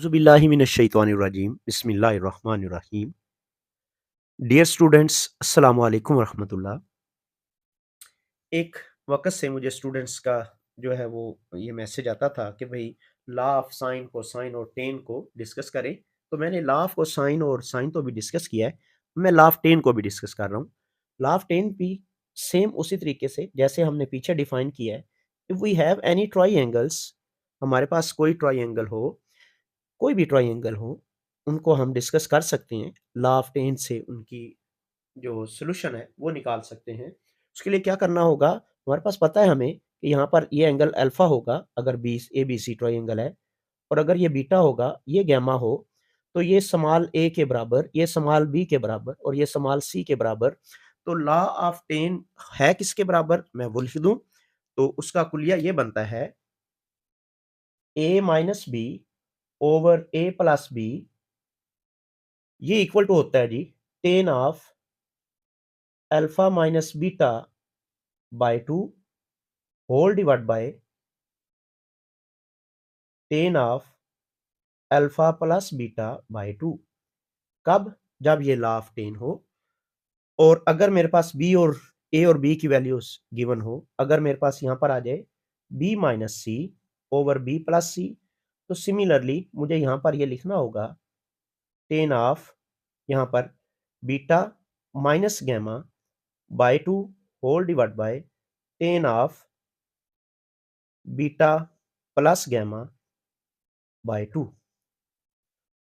औज़ुबिल्लाहिमिनश्शैतानिर्रजीम बिस्मिल्लाहिर्रहमानिर्रहीम। Dear students, अस्सलाम वालेकुम रहमतुल्लाह। एक वक़्त से मुझे स्टूडेंट्स का जो है वो ये मैसेज आता था कि भई लॉ ऑफ साइन, कोसाइन और टेन को डिस्कस करें। तो मैंने लॉ ऑफ कोसाइन और साइन तो भी डिस्कस किया है, मैं लॉ ऑफ टेन को भी डिस्कस कर रहा हूँ। लॉ ऑफ टेन भी सेम उसी तरीके से जैसे हमने पीछे डिफाइन किया है। If we have any triangles, हमारे पास कोई ट्रायंगल हो, कोई भी ट्रायंगल हो, उनको हम डिस्कस कर सकते हैं। लॉ ऑफ टेन से उनकी जो सॉल्यूशन है वो निकाल सकते हैं। उसके लिए क्या करना होगा, हमारे पास पता है हमें कि यहाँ पर ये एंगल अल्फा होगा अगर बी एबीसी ट्रायंगल है, और अगर ये बीटा होगा, ये गामा हो, तो ये स्मॉल ए के बराबर, ये स्मॉल बी के बराबर और ये स्मॉल सी के बराबर। तो लॉ ऑफ टेन है किसके बराबर, मैं वो लिख दूं। तो उसका कुलिया ये बनता है A minus B over A plus B, ये इक्वल टू होता है जी tan of alpha minus beta by two whole divide by tan of alpha plus beta by two. कब? जब ये लॉ ऑफ टेन हो और अगर मेरे पास बी और ए और बी की वैल्यूज गिवन हो, अगर मेरे पास यहाँ पर आ जाए बी माइनस सी ओवर बी प्लस सी, तो सिमिलरली मुझे यहाँ पर ये लिखना होगा टेन ऑफ यहाँ पर beta minus gamma by two whole divide by tan of beta plus gamma by two.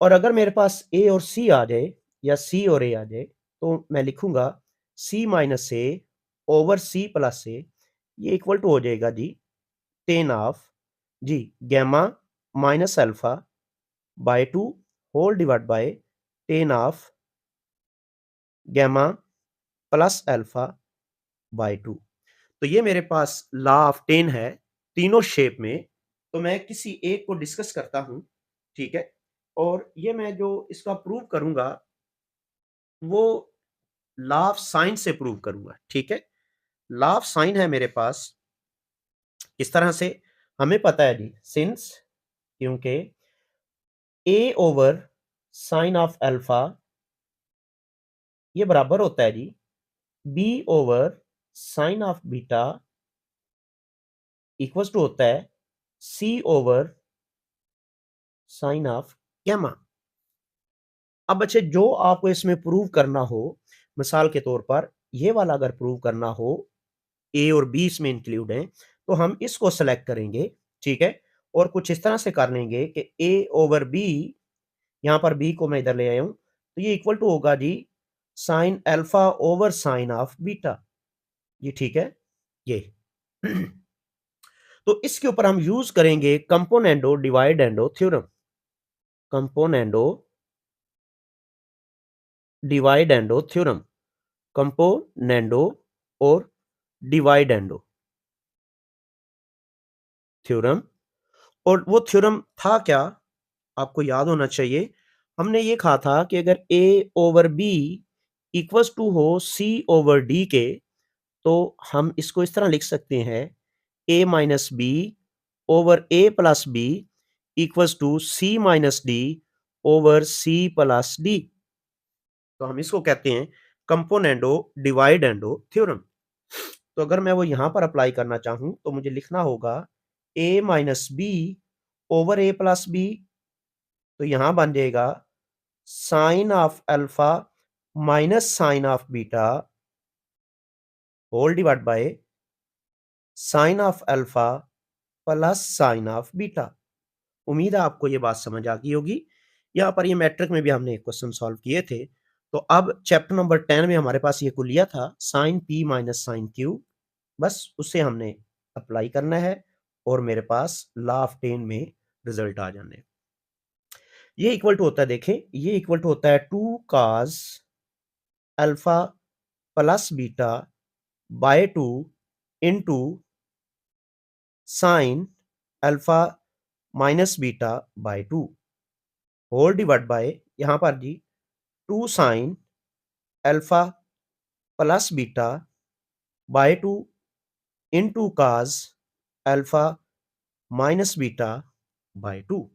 और अगर मेरे पास ए और सी आ जाए या सी और ए आ जाए, तो मैं लिखूंगा C minus A over C plus A, ये इक्वल टू हो जाएगा जी टेन ऑफ जी gamma minus alpha by two whole divide by tan of gamma plus alpha by two. तो ये मेरे पास लॉ ऑफ टेन है तीनों शेप में। तो मैं किसी एक को डिस्कस करता हूं, ठीक है, और ये मैं जो इसका प्रूव करूंगा वो लॉ ऑफ साइन से प्रूव करूंगा, ठीक है। लॉ ऑफ साइन है मेरे पास इस तरह से, हमें पता है जी सिंस, क्योंकि a over sine of alpha ये बराबर होता है जी b over sine of beta equals to होता है c over sine of gamma. अब बच्चे जो आपको इसमें प्रूव करना हो, मिसाल के तौर पर ये वाला अगर प्रूव करना हो, ए और बी इसमें इंक्लूड हैं, तो हम इसको सेलेक्ट करेंगे, ठीक है, और कुछ इस तरह से कर लेंगे कि ए ओवर बी, यहाँ पर बी को मैं इधर ले आया हूं, तो ये इक्वल टू होगा जी sine alpha over sine of beta, ये ठीक है ये। तो इसके ऊपर हम यूज करेंगे componendo divide endo theorem, componendo divide endo theorem, componendo और डिवाइड एंडो थ्योरम। और वो थ्योरम था क्या, आपको याद होना चाहिए। हमने ये कहा था कि अगर a over b equals to हो c ओवर d के, तो हम इसको इस तरह लिख सकते हैं a minus B over a plus B equals to c minus d over c plus d. तो हम इसको कहते हैं कंपोनेंडो डिवाइड एंडो थ्योरम। तो अगर मैं वो यहां पर अप्लाई करना चाहूं तो मुझे लिखना होगा a minus B over a plus b, तो यहां बन जाएगा sine of alpha minus sine of beta whole divide by sine of alpha plus sine of beta. उम्मीद है आपको ये बात समझ आ गई होगी। यहाँ पर ये मैट्रिक में भी हमने एक क्वेश्चन सॉल्व किए थे। तो अब चैप्टर नंबर 10 में हमारे पास ये कुलिया था sine P minus sine Q, बस उसे हमने अप्लाई करना है और मेरे पास लॉ ऑफ टेन में रिजल्ट आ जाने। ये इक्वल टू होता है, देखें ये इक्वल टू होता है two cos alpha plus beta by two into sine alpha minus beta by two whole divide by यहां पर जी two sine alpha plus beta by two into cos alpha minus beta by two.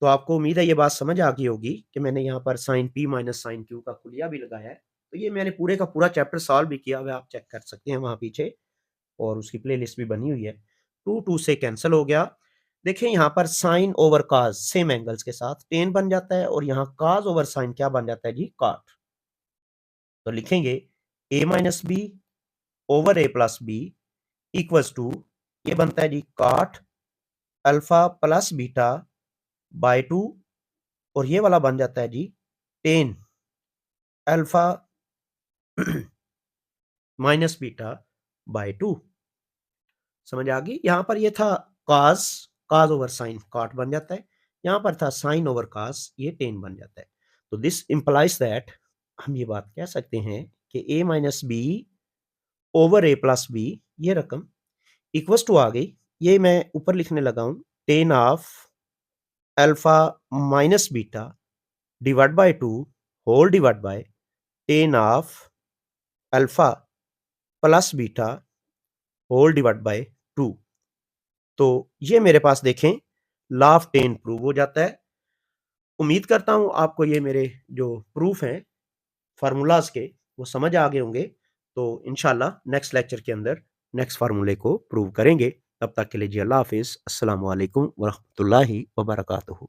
तो आपको उम्मीद है ये बात समझ आ गई होगी कि मैंने यहाँ पर sine P minus sine Q का कुलिया भी लगाया है। तो ये मैंने पूरे का पूरा चैप्टर सॉल्व भी किया हुआ है, आप चेक कर सकते हैं वहाँ पीछे, और उसकी प्लेलिस्ट भी बनी हुई है। 2 से कैंसल हो गया। देखिए यहाँ पर sine over cos same angles के साथ टेन बन जाता है, और यहाँ कॉस ओवर साइन क्या बन जाता है जी, कॉट। तो लिखेंगे A minus B over A plus B equals to, ये बनता है जी cot alpha plus beta by 2, और ये वाला बन जाता है जी tan alpha minus beta by 2। समझ आ गई? यहाँ पर ये था cos, cos over sine cot बन जाता है। यहाँ पर था साइन ओवर कॉस, ये टेन बन जाता है। तो दिस इंप्लाइज दैट, हम ये बात कह सकते हैं कि ए minus B over A plus B, ये रकम इक्वल्स टू आ गई, ये मैं ऊपर लिखने लगा हूं, tan of alpha minus beta divide by 2 whole divide by tan of alpha plus beta whole divide by 2। तो ये मेरे पास देखें लॉ ऑफ टेन प्रूव हो जाता है। उम्मीद करता हूं आपको ये मेरे जो प्रूफ हैं फार्मूलाज के, वो समझ आ गए होंगे। तो इंशाल्लाह नेक्स्ट लेक्चर के अंदर नेक्स्ट फार्मूले को प्रूव करेंगे। तब तक के लिए जी अल्लाह हाफिज़, अस्सलामु अलैकुम वरहमतुल्लाहि वबरकातुहू।